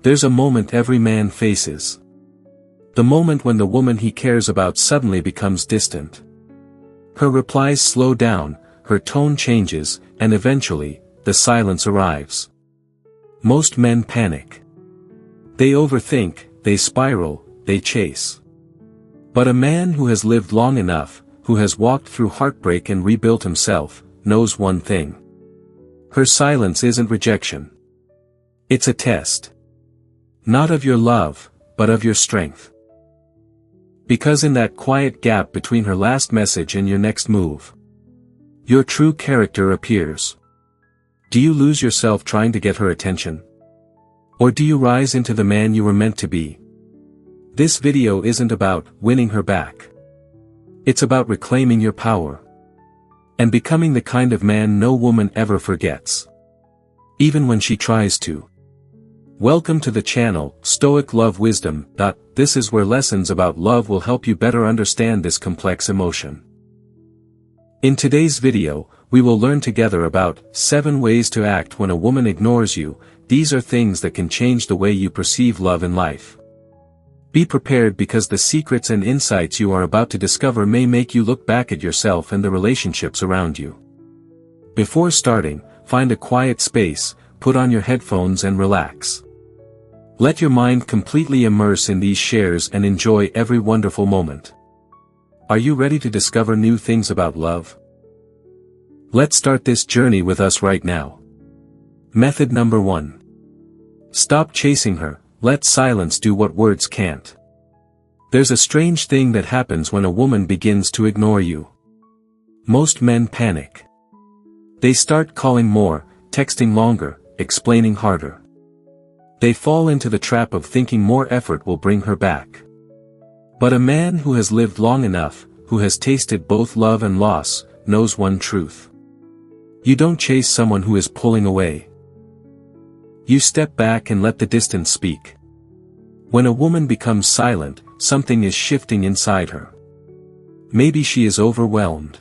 There's a moment every man faces. The moment when the woman he cares about suddenly becomes distant. Her replies slow down, her tone changes, and eventually, the silence arrives. Most men panic. They overthink, they spiral, they chase. But a man who has lived long enough, who has walked through heartbreak and rebuilt himself, knows one thing. Her silence isn't rejection. It's a test. Not of your love, but of your strength. Because in that quiet gap between her last message and your next move, your true character appears. Do you lose yourself trying to get her attention? Or do you rise into the man you were meant to be? This video isn't about winning her back. It's about reclaiming your power. And becoming the kind of man no woman ever forgets. Even when she tries to. Welcome to the channel, Stoic Love Wisdom. This is where lessons about love will help you better understand this complex emotion. In today's video, we will learn together about 7 ways to act when a woman ignores you. These are things that can change the way you perceive love in life. Be prepared because the secrets and insights you are about to discover may make you look back at yourself and the relationships around you. Before starting, find a quiet space, put on your headphones and relax. Let your mind completely immerse in these shares and enjoy every wonderful moment. Are you ready to discover new things about love? Let's start this journey with us right now. Method number 1. Stop chasing her, let silence do what words can't. There's a strange thing that happens when a woman begins to ignore you. Most men panic. They start calling more, texting longer, explaining harder. They fall into the trap of thinking more effort will bring her back. But a man who has lived long enough, who has tasted both love and loss, knows one truth. You don't chase someone who is pulling away. You step back and let the distance speak. When a woman becomes silent, something is shifting inside her. Maybe she is overwhelmed.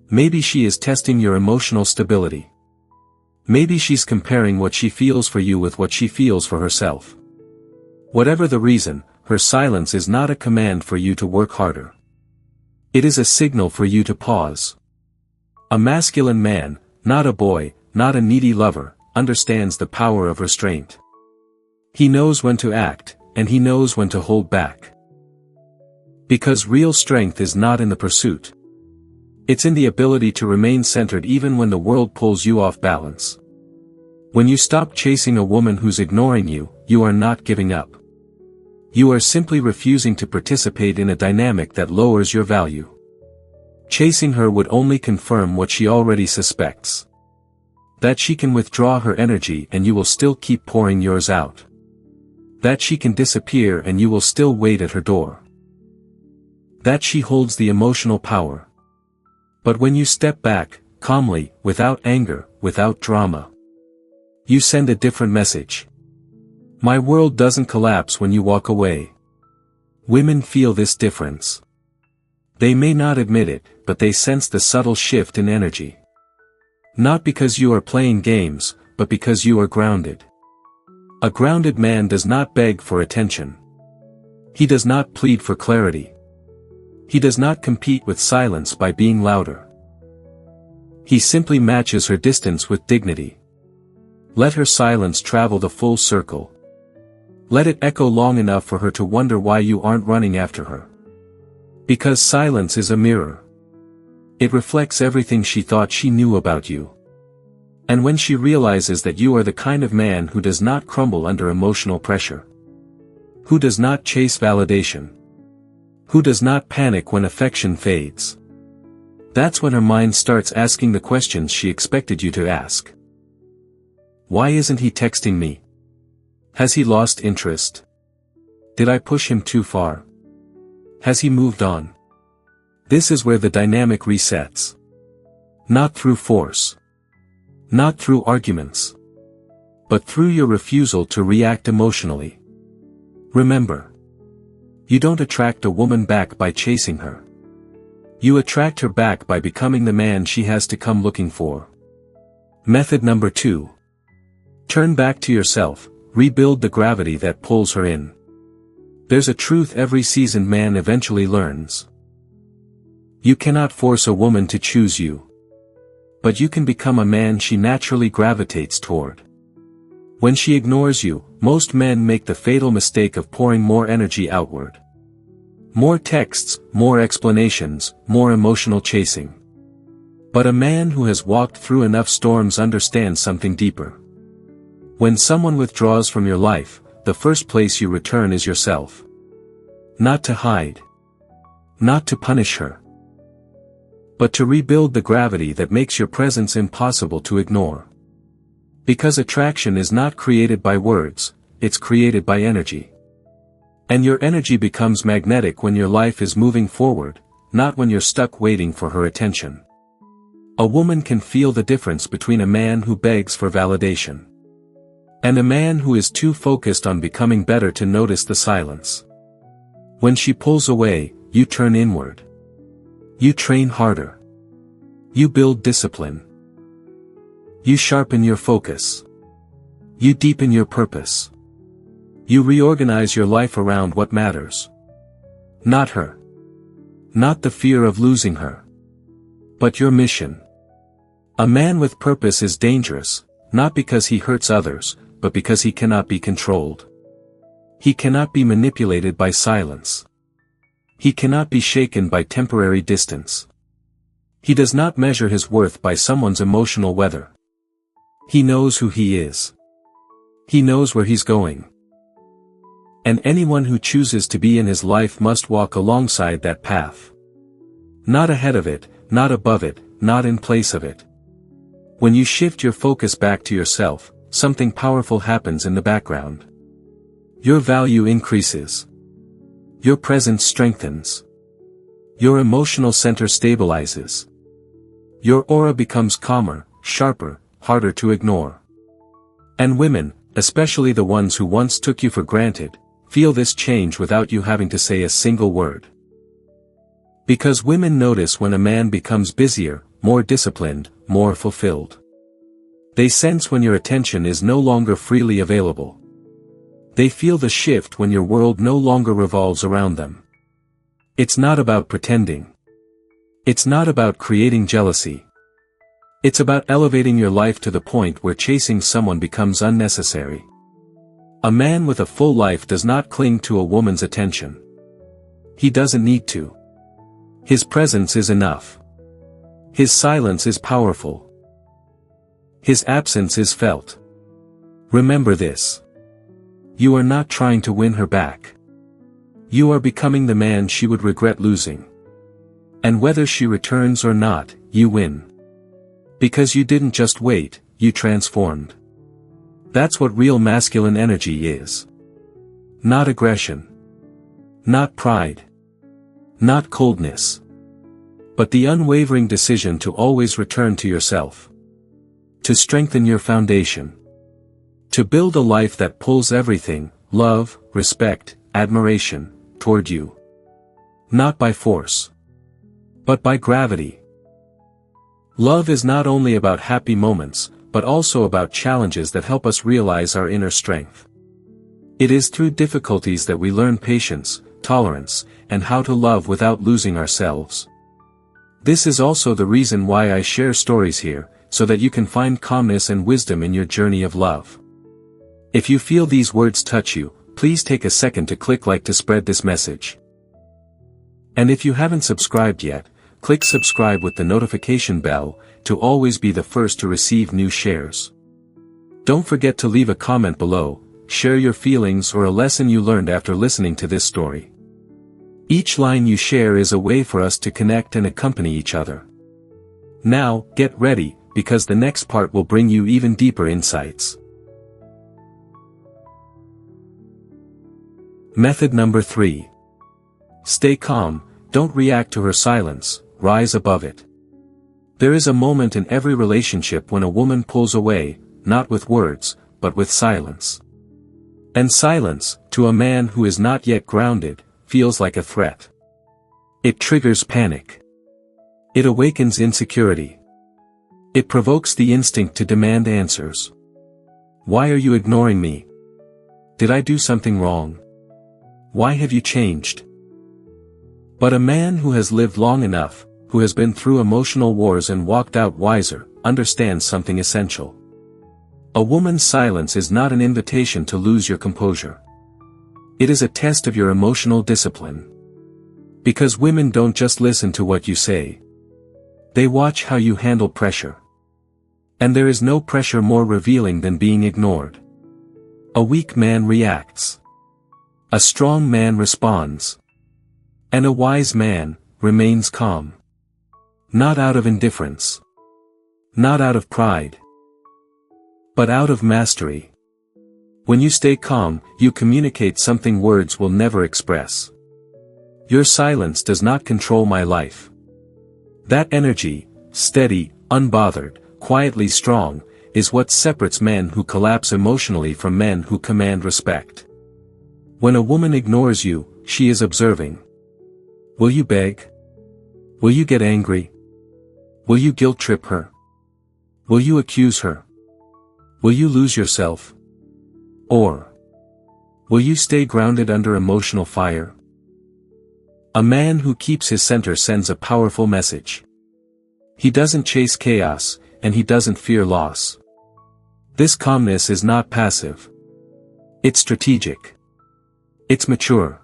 Maybe she is testing your emotional stability. Maybe she's comparing what she feels for you with what she feels for herself. Whatever the reason, her silence is not a command for you to work harder. It is a signal for you to pause. A masculine man, not a boy, not a needy lover, understands the power of restraint. He knows when to act, and he knows when to hold back. Because real strength is not in the pursuit. It's in the ability to remain centered even when the world pulls you off balance. When you stop chasing a woman who's ignoring you, you are not giving up. You are simply refusing to participate in a dynamic that lowers your value. Chasing her would only confirm what she already suspects. That she can withdraw her energy and you will still keep pouring yours out. That she can disappear and you will still wait at her door. That she holds the emotional power. But when you step back, calmly, without anger, without drama, you send a different message. My world doesn't collapse when you walk away. Women feel this difference. They may not admit it, but they sense the subtle shift in energy. Not because you are playing games, but because you are grounded. A grounded man does not beg for attention. He does not plead for clarity. He does not compete with silence by being louder. He simply matches her distance with dignity. Let her silence travel the full circle. Let it echo long enough for her to wonder why you aren't running after her. Because silence is a mirror. It reflects everything she thought she knew about you. And when she realizes that you are the kind of man who does not crumble under emotional pressure, who does not chase validation, who does not panic when affection fades, that's when her mind starts asking the questions she expected you to ask. Why isn't he texting me? Has he lost interest? Did I push him too far? Has he moved on? This is where the dynamic resets. Not through force. Not through arguments. But through your refusal to react emotionally. Remember. You don't attract a woman back by chasing her. You attract her back by becoming the man she has to come looking for. Method number 2. Turn back to yourself. rebuild the gravity that pulls her in. There's a truth every seasoned man eventually learns. You cannot force a woman to choose you. But you can become a man she naturally gravitates toward. When she ignores you, most men make the fatal mistake of pouring more energy outward. More texts, more explanations, more emotional chasing. But a man who has walked through enough storms understands something deeper. When someone withdraws from your life, the first place you return is yourself. Not to hide. Not to punish her. But to rebuild the gravity that makes your presence impossible to ignore. Because attraction is not created by words, it's created by energy. And your energy becomes magnetic when your life is moving forward, not when you're stuck waiting for her attention. A woman can feel the difference between a man who begs for validation and a man who is too focused on becoming better to notice the silence. When she pulls away, you turn inward. You train harder. You build discipline. You sharpen your focus. You deepen your purpose. You reorganize your life around what matters. Not her. Not the fear of losing her. But your mission. A man with purpose is dangerous, not because he hurts others, but because he cannot be controlled. He cannot be manipulated by silence. He cannot be shaken by temporary distance. He does not measure his worth by someone's emotional weather. He knows who he is. He knows where he's going. And anyone who chooses to be in his life must walk alongside that path. Not ahead of it, not above it, not in place of it. When you shift your focus back to yourself, something powerful happens in the background. Your value increases. Your presence strengthens. Your emotional center stabilizes. Your aura becomes calmer, sharper, harder to ignore. And women, especially the ones who once took you for granted, feel this change without you having to say a single word. Because women notice when a man becomes busier, more disciplined, more fulfilled. They sense when your attention is no longer freely available. They feel the shift when your world no longer revolves around them. It's not about pretending. It's not about creating jealousy. It's about elevating your life to the point where chasing someone becomes unnecessary. A man with a full life does not cling to a woman's attention. He doesn't need to. His presence is enough. His silence is powerful. His absence is felt. Remember this. You are not trying to win her back. You are becoming the man she would regret losing. And whether she returns or not, you win. Because you didn't just wait, you transformed. That's what real masculine energy is. Not aggression. Not pride. Not coldness. But the unwavering decision to always return to yourself. To strengthen your foundation. To build a life that pulls everything, love, respect, admiration, toward you. Not by force. But by gravity. Love is not only about happy moments, but also about challenges that help us realize our inner strength. It is through difficulties that we learn patience, tolerance, and how to love without losing ourselves. This is also the reason why I share stories here, so that you can find calmness and wisdom in your journey of love. If you feel these words touch you, please take a second to click like to spread this message. And if you haven't subscribed yet, click subscribe with the notification bell, to always be the first to receive new shares. Don't forget to leave a comment below, share your feelings or a lesson you learned after listening to this story. Each line you share is a way for us to connect and accompany each other. Now, get ready, because the next part will bring you even deeper insights. Method number 3. Stay calm, don't react to her silence, rise above it. There is a moment in every relationship when a woman pulls away, not with words, but with silence. And silence, to a man who is not yet grounded, feels like a threat. It triggers panic. It awakens insecurity. It provokes the instinct to demand answers. Why are you ignoring me? Did I do something wrong? Why have you changed? But a man who has lived long enough, who has been through emotional wars and walked out wiser, understands something essential. A woman's silence is not an invitation to lose your composure. It is a test of your emotional discipline. Because women don't just listen to what you say. They watch how you handle pressure. And there is no pressure more revealing than being ignored. A weak man reacts. A strong man responds. And a wise man remains calm. Not out of indifference. Not out of pride. But out of mastery. When you stay calm, you communicate something words will never express. Your silence does not control my life. That energy, steady, unbothered, quietly strong, is what separates men who collapse emotionally from men who command respect. When a woman ignores you, she is observing. Will you beg? Will you get angry? Will you guilt-trip her? Will you accuse her? Will you lose yourself? Or will you stay grounded under emotional fire? A man who keeps his center sends a powerful message. He doesn't chase chaos, and he doesn't fear loss. This calmness is not passive. It's strategic. It's mature.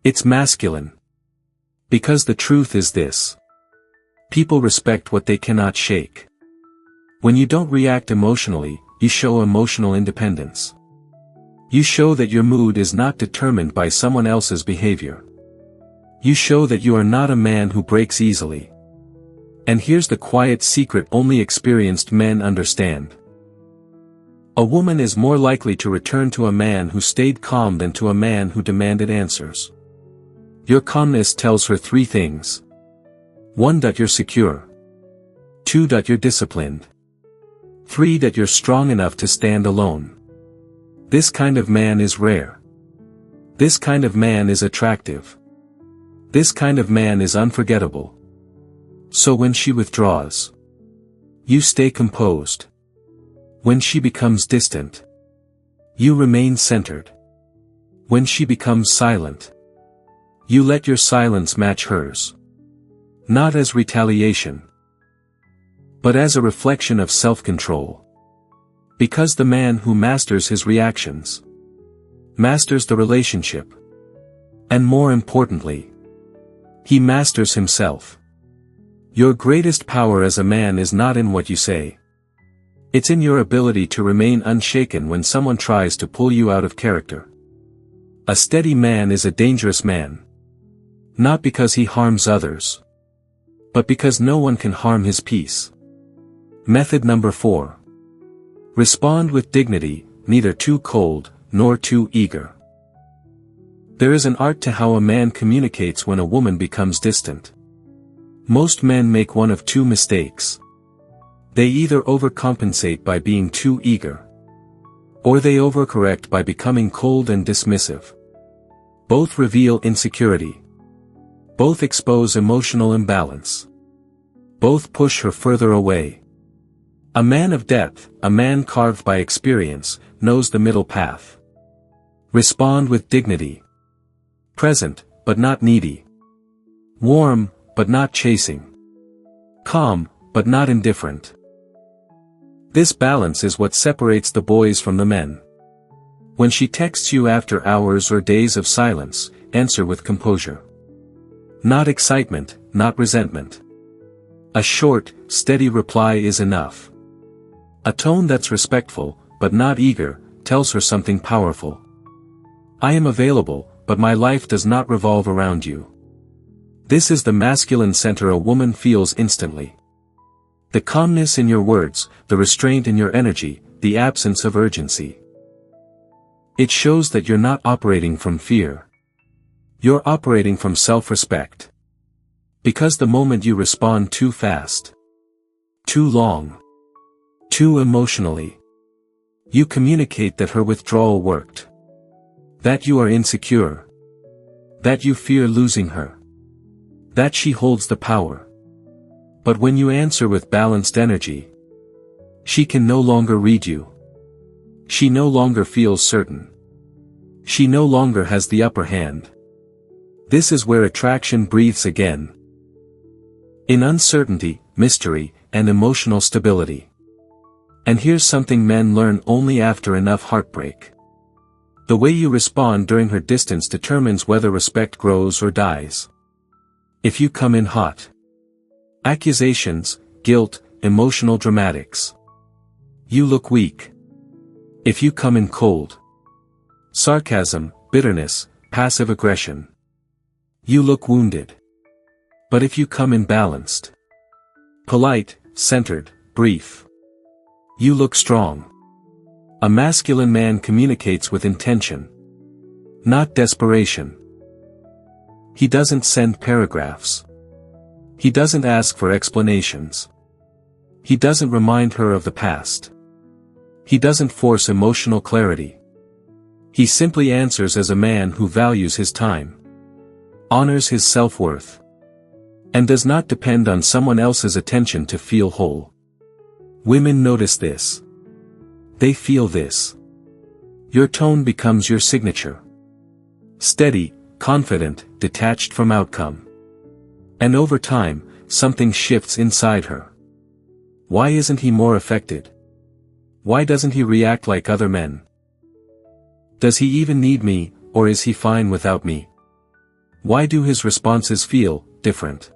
It's masculine. Because the truth is this. People respect what they cannot shake. When you don't react emotionally, you show emotional independence. You show that your mood is not determined by someone else's behavior. You show that you are not a man who breaks easily. And here's the quiet secret only experienced men understand. A woman is more likely to return to a man who stayed calm than to a man who demanded answers. Your calmness tells her three things. 1. That you're secure. 2. That you're disciplined. 3. That you're strong enough to stand alone. This kind of man is rare. This kind of man is attractive. This kind of man is unforgettable. So when she withdraws, you stay composed. When she becomes distant, you remain centered. When she becomes silent, you let your silence match hers. Not as retaliation, but as a reflection of self-control. Because the man who masters his reactions masters the relationship. And more importantly, he masters himself. Your greatest power as a man is not in what you say. It's in your ability to remain unshaken when someone tries to pull you out of character. A steady man is a dangerous man. Not because he harms others, but because no one can harm his peace. Method number 4. Respond with dignity, neither too cold, nor too eager. There is an art to how a man communicates when a woman becomes distant. Most men make one of two mistakes. They either overcompensate by being too eager, or they overcorrect by becoming cold and dismissive. Both reveal insecurity. Both expose emotional imbalance. Both push her further away. A man of depth, a man carved by experience, knows the middle path. Respond with dignity. Present, but not needy. Warm, but not chasing. Calm, but not indifferent. This balance is what separates the boys from the men. When she texts you after hours or days of silence, answer with composure. Not excitement, not resentment. A short, steady reply is enough. A tone that's respectful, but not eager, tells her something powerful. I am available, but my life does not revolve around you. This is the masculine center a woman feels instantly. The calmness in your words, the restraint in your energy, the absence of urgency. It shows that you're not operating from fear. You're operating from self-respect. Because the moment you respond too fast, too long, too emotionally, you communicate that her withdrawal worked. That you are insecure. That you fear losing her. That she holds the power. But when you answer with balanced energy, she can no longer read you. She no longer feels certain. She no longer has the upper hand. This is where attraction breathes again. In uncertainty, mystery, and emotional stability. And here's something men learn only after enough heartbreak. The way you respond during her distance determines whether respect grows or dies. If you come in hot. Accusations, guilt, emotional dramatics. You look weak. If you come in cold. Sarcasm, bitterness, passive aggression. You look wounded. But if you come in balanced. Polite, centered, brief. You look strong. A masculine man communicates with intention. Not desperation. He doesn't send paragraphs. He doesn't ask for explanations. He doesn't remind her of the past. He doesn't force emotional clarity. He simply answers as a man who values his time. Honors his self-worth. And does not depend on someone else's attention to feel whole. Women notice this. They feel this. Your tone becomes your signature. Steady, confident, detached from outcome. And over time, something shifts inside her. Why isn't he more affected? Why doesn't he react like other men? Does he even need me, or is he fine without me? Why do his responses feel different?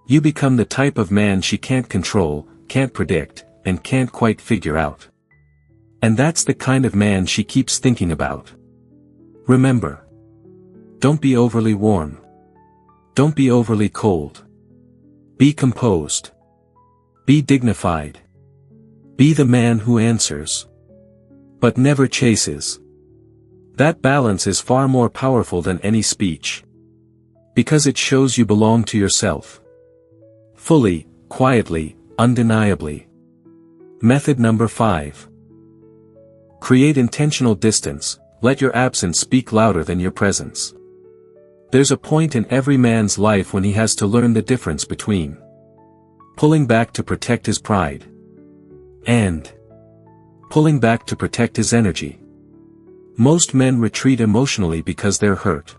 You become the type of man she can't control, can't predict, and can't quite figure out. And that's the kind of man she keeps thinking about. Remember. Don't be overly warm. Don't be overly cold. Be composed. Be dignified. Be the man who answers. But never chases. That balance is far more powerful than any speech. Because it shows you belong to yourself. Fully, quietly, undeniably. Method number 5. Create intentional distance. Let your absence speak louder than your presence. There's a point in every man's life when he has to learn the difference between pulling back to protect his pride and pulling back to protect his energy. Most men retreat emotionally because they're hurt.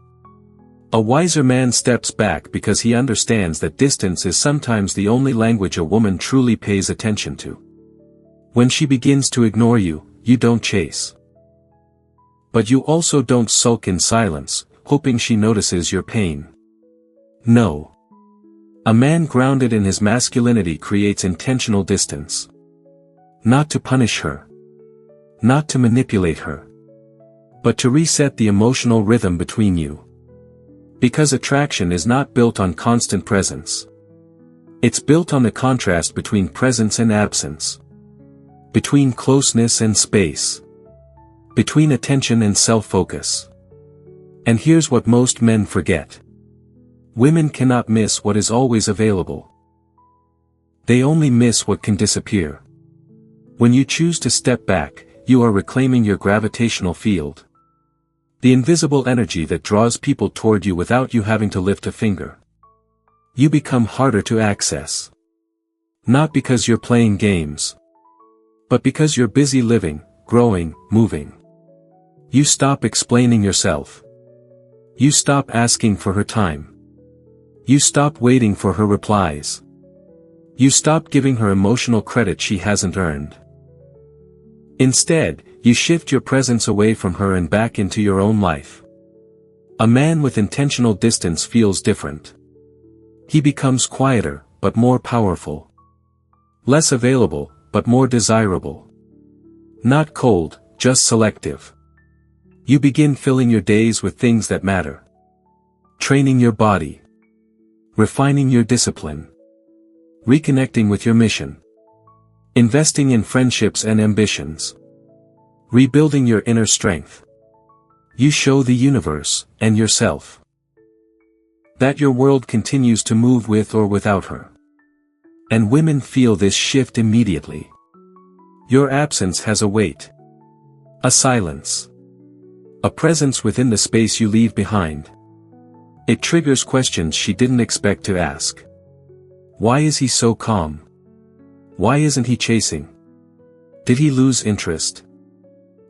A wiser man steps back because he understands that distance is sometimes the only language a woman truly pays attention to. When she begins to ignore you, you don't chase. But you also don't sulk in silence, hoping she notices your pain. No. A man grounded in his masculinity creates intentional distance. Not to punish her. Not to manipulate her. But to reset the emotional rhythm between you. Because attraction is not built on constant presence. It's built on the contrast between presence and absence. Between closeness and space. Between attention and self-focus. And here's what most men forget. Women cannot miss what is always available. They only miss what can disappear. When you choose to step back, you are reclaiming your gravitational field. The invisible energy that draws people toward you without you having to lift a finger. You become harder to access. Not because you're playing games. But because you're busy living, growing, moving. You stop explaining yourself. You stop asking for her time. You stop waiting for her replies. You stop giving her emotional credit she hasn't earned. Instead, you shift your presence away from her and back into your own life. A man with intentional distance feels different. He becomes quieter, but more powerful. Less available, but more desirable. Not cold, just selective. You begin filling your days with things that matter. Training your body. Refining your discipline. Reconnecting with your mission. Investing in friendships and ambitions. Rebuilding your inner strength. You show the universe, and yourself, that your world continues to move with or without her. And women feel this shift immediately. Your absence has a weight. A silence. A presence within the space you leave behind. It triggers questions she didn't expect to ask. Why is he so calm? Why isn't he chasing? Did he lose interest?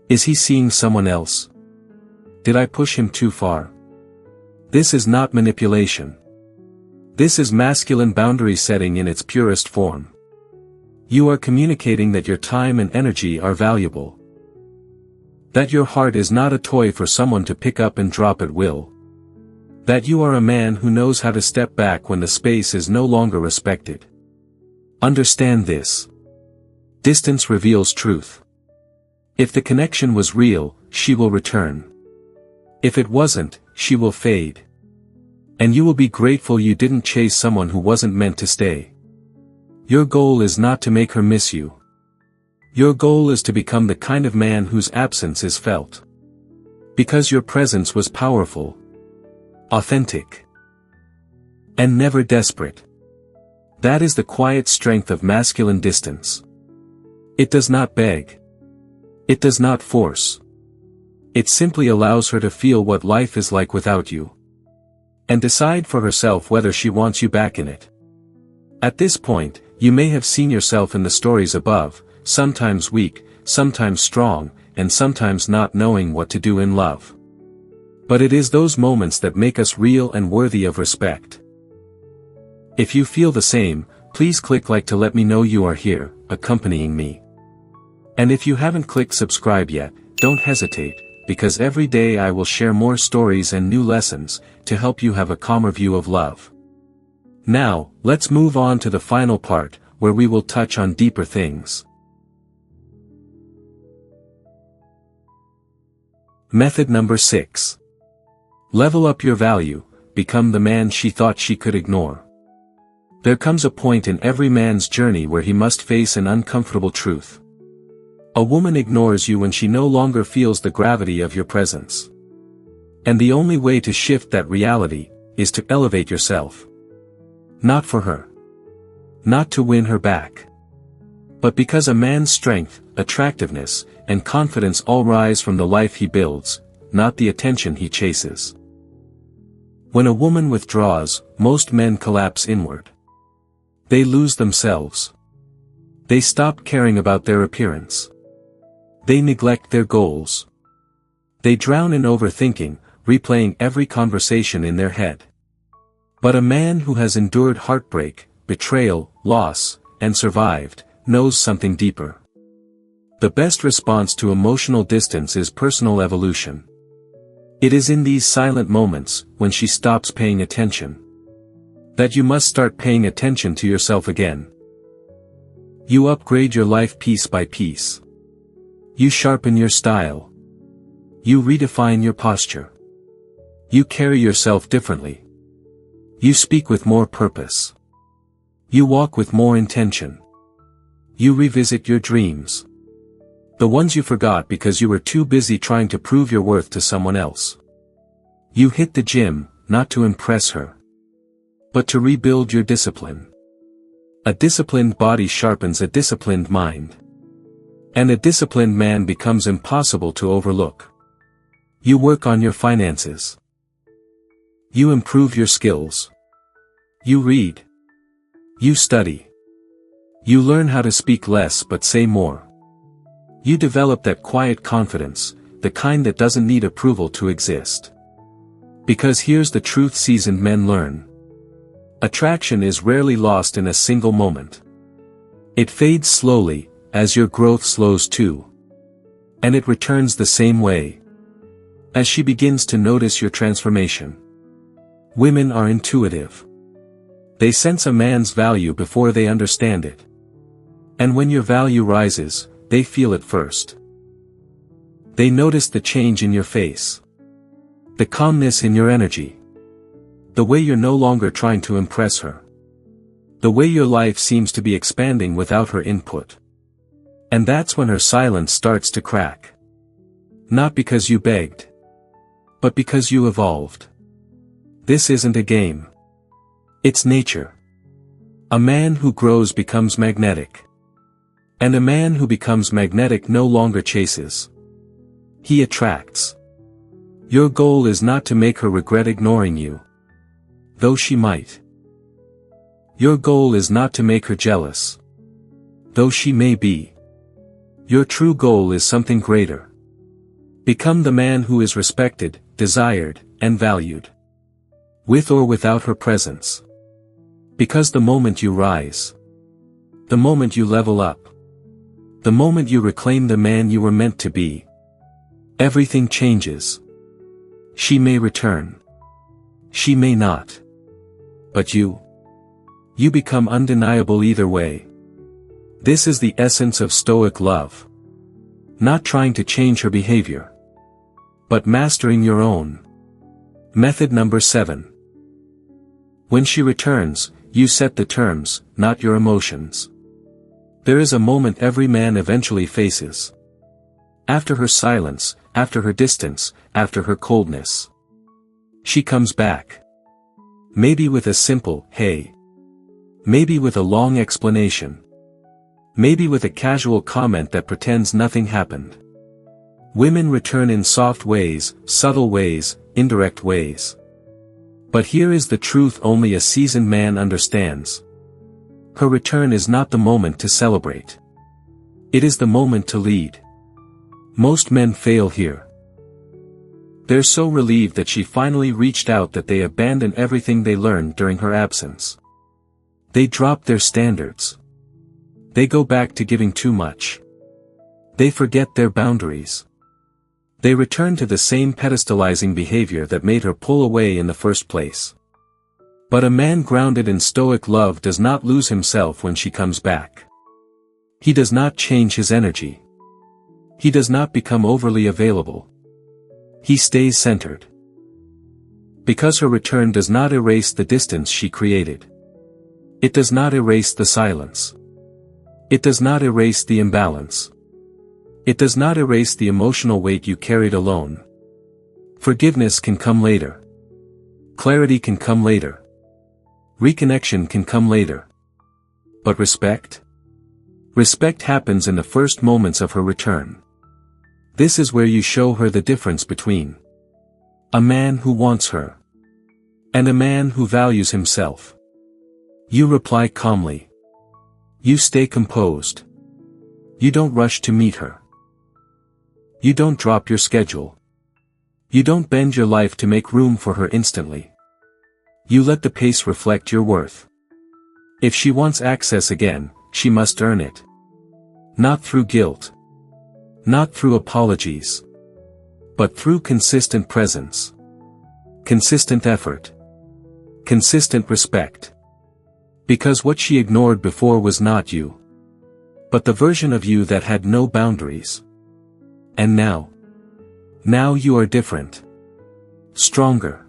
Is he seeing someone else? Did I push him too far? This is not manipulation. This is masculine boundary setting in its purest form. You are communicating that your time and energy are valuable. That your heart is not a toy for someone to pick up and drop at will. That you are a man who knows how to step back when the space is no longer respected. Understand this. Distance reveals truth. If the connection was real, she will return. If it wasn't, she will fade. And you will be grateful you didn't chase someone who wasn't meant to stay. Your goal is not to make her miss you. Your goal is to become the kind of man whose absence is felt. Because your presence was powerful, authentic, and never desperate. That is the quiet strength of masculine distance. It does not beg. It does not force. It simply allows her to feel what life is like without you. And decide for herself whether she wants you back in it. At this point, you may have seen yourself in the stories above, sometimes weak, sometimes strong, and sometimes not knowing what to do in love. But it is those moments that make us real and worthy of respect. If you feel the same, please click like to let me know you are here, accompanying me. And if you haven't clicked subscribe yet, don't hesitate, because every day I will share more stories and new lessons, to help you have a calmer view of love. Now, let's move on to the final part, where we will touch on deeper things. Method number 6. Level up your value, become the man she thought she could ignore. There comes a point in every man's journey where he must face an uncomfortable truth. A woman ignores you when she no longer feels the gravity of your presence. And the only way to shift that reality, is to elevate yourself. Not for her. Not to win her back. But because a man's strength, attractiveness, and confidence all rise from the life he builds, not the attention he chases. When a woman withdraws, most men collapse inward. They lose themselves. They stop caring about their appearance. They neglect their goals. They drown in overthinking, replaying every conversation in their head. But a man who has endured heartbreak, betrayal, loss, and survived, knows something deeper. The best response to emotional distance is personal evolution. It is in these silent moments, when she stops paying attention, that you must start paying attention to yourself again. You upgrade your life piece by piece. You sharpen your style. You redefine your posture. You carry yourself differently. You speak with more purpose. You walk with more intention. You revisit your dreams. The ones you forgot because you were too busy trying to prove your worth to someone else. You hit the gym, not to impress her, but to rebuild your discipline. A disciplined body sharpens a disciplined mind. And a disciplined man becomes impossible to overlook. You work on your finances. You improve your skills. You read. You study. You learn how to speak less but say more. You develop that quiet confidence, the kind that doesn't need approval to exist. Because here's the truth seasoned men learn. Attraction is rarely lost in a single moment. It fades slowly, as your growth slows too. And it returns the same way. As she begins to notice your transformation. Women are intuitive. They sense a man's value before they understand it. And when your value rises, they feel it first. They notice the change in your face. The calmness in your energy. The way you're no longer trying to impress her. The way your life seems to be expanding without her input. And that's when her silence starts to crack. Not because you begged. But because you evolved. This isn't a game. It's nature. A man who grows becomes magnetic. And a man who becomes magnetic no longer chases. He attracts. Your goal is not to make her regret ignoring you. Though she might. Your goal is not to make her jealous. Though she may be. Your true goal is something greater. Become the man who is respected, desired, and valued. With or without her presence. Because the moment you rise, the moment you level up, the moment you reclaim the man you were meant to be, everything changes. She may return. She may not. But you become undeniable either way. This is the essence of Stoic love. Not trying to change her behavior, but mastering your own. Method number 7. When she returns, you set the terms, not your emotions. There is a moment every man eventually faces. After her silence, after her distance, after her coldness. She comes back. Maybe with a simple, "Hey." Maybe with a long explanation. Maybe with a casual comment that pretends nothing happened. Women return in soft ways, subtle ways, indirect ways. But here is the truth only a seasoned man understands. Her return is not the moment to celebrate. It is the moment to lead. Most men fail here. They're so relieved that she finally reached out that they abandon everything they learned during her absence. They drop their standards. They go back to giving too much. They forget their boundaries. They return to the same pedestalizing behavior that made her pull away in the first place. But a man grounded in Stoic love does not lose himself when she comes back. He does not change his energy. He does not become overly available. He stays centered. Because her return does not erase the distance she created. It does not erase the silence. It does not erase the imbalance. It does not erase the emotional weight you carried alone. Forgiveness can come later. Clarity can come later. Reconnection can come later. But respect? Respect happens in the first moments of her return. This is where you show her the difference between a man who wants her and a man who values himself. You reply calmly. You stay composed. You don't rush to meet her. You don't drop your schedule. You don't bend your life to make room for her instantly. You let the pace reflect your worth. If she wants access again, she must earn it. Not through guilt. Not through apologies. But through consistent presence. Consistent effort. Consistent respect. Because what she ignored before was not you, but the version of you that had no boundaries. And now you are different. Stronger.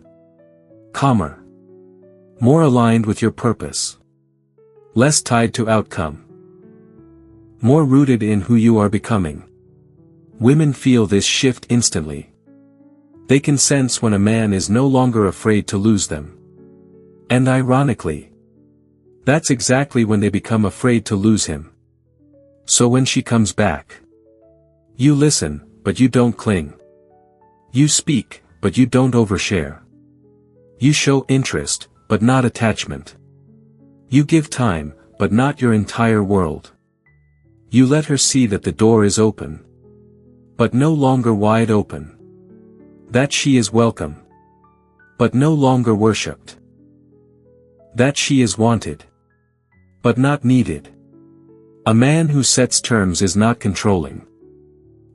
Calmer. More aligned with your purpose. Less tied to outcome. More rooted in who you are becoming. Women feel this shift instantly. They can sense when a man is no longer afraid to lose them. And ironically, that's exactly when they become afraid to lose him. So when she comes back, you listen, but you don't cling. You speak, but you don't overshare. You show interest, but not attachment. You give time, but not your entire world. You let her see that the door is open, but no longer wide open. That she is welcome, but no longer worshipped. That she is wanted, but not needed. A man who sets terms is not controlling.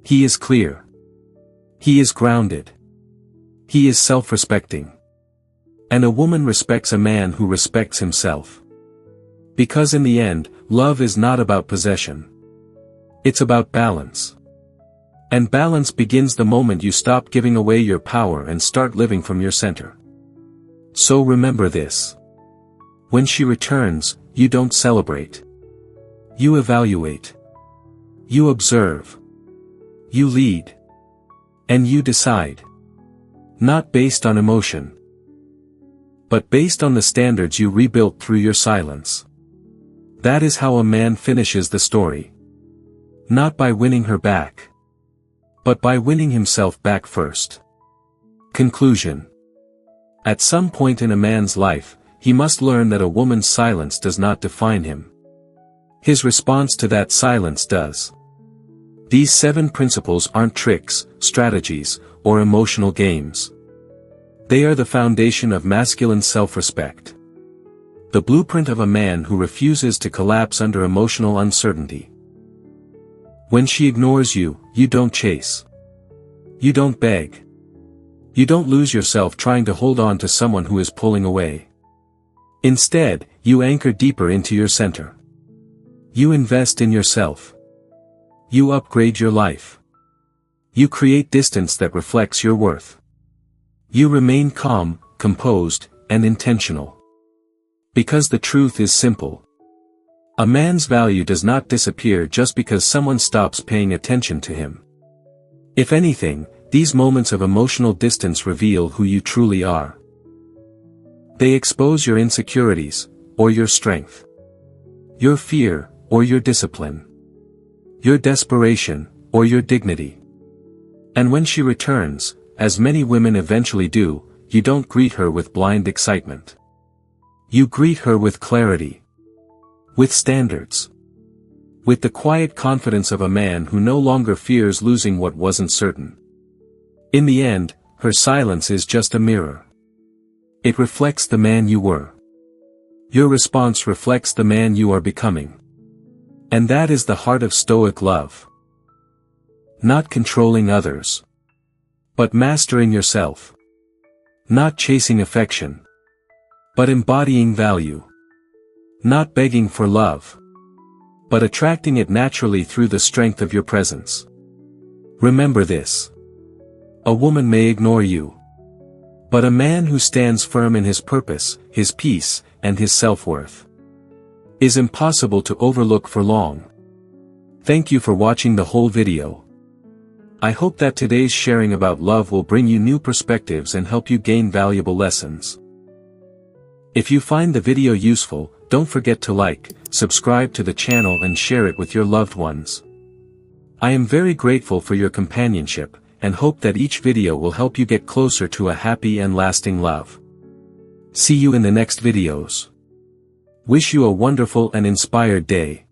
He is clear. He is grounded. He is self-respecting. And a woman respects a man who respects himself. Because in the end, love is not about possession. It's about balance. And balance begins the moment you stop giving away your power and start living from your center. So remember this. When she returns, you don't celebrate. You evaluate. You observe. You lead. And you decide. Not based on emotion, but based on the standards you rebuilt through your silence. That is how a man finishes the story. Not by winning her back, but by winning himself back first. Conclusion. At some point in a man's life, he must learn that a woman's silence does not define him. His response to that silence does. These 7 principles aren't tricks, strategies, or emotional games. They are the foundation of masculine self-respect. The blueprint of a man who refuses to collapse under emotional uncertainty. When she ignores you, you don't chase. You don't beg. You don't lose yourself trying to hold on to someone who is pulling away. Instead, you anchor deeper into your center. You invest in yourself. You upgrade your life. You create distance that reflects your worth. You remain calm, composed, and intentional. Because the truth is simple. A man's value does not disappear just because someone stops paying attention to him. If anything, these moments of emotional distance reveal who you truly are. They expose your insecurities, or your strength. Your fear, or your discipline. Your desperation, or your dignity. And when she returns, as many women eventually do, you don't greet her with blind excitement. You greet her with clarity. With standards. With the quiet confidence of a man who no longer fears losing what wasn't certain. In the end, her silence is just a mirror. It reflects the man you were. Your response reflects the man you are becoming. And that is the heart of Stoic love. Not controlling others. But mastering yourself. Not chasing affection. But embodying value. Not begging for love. But attracting it naturally through the strength of your presence. Remember this. A woman may ignore you. But a man who stands firm in his purpose, his peace, and his self-worth is impossible to overlook for long. Thank you for watching the whole video. I hope that today's sharing about love will bring you new perspectives and help you gain valuable lessons. If you find the video useful, don't forget to like, subscribe to the channel and share it with your loved ones. I am very grateful for your companionship, and hope that each video will help you get closer to a happy and lasting love. See you in the next videos. Wish you a wonderful and inspired day.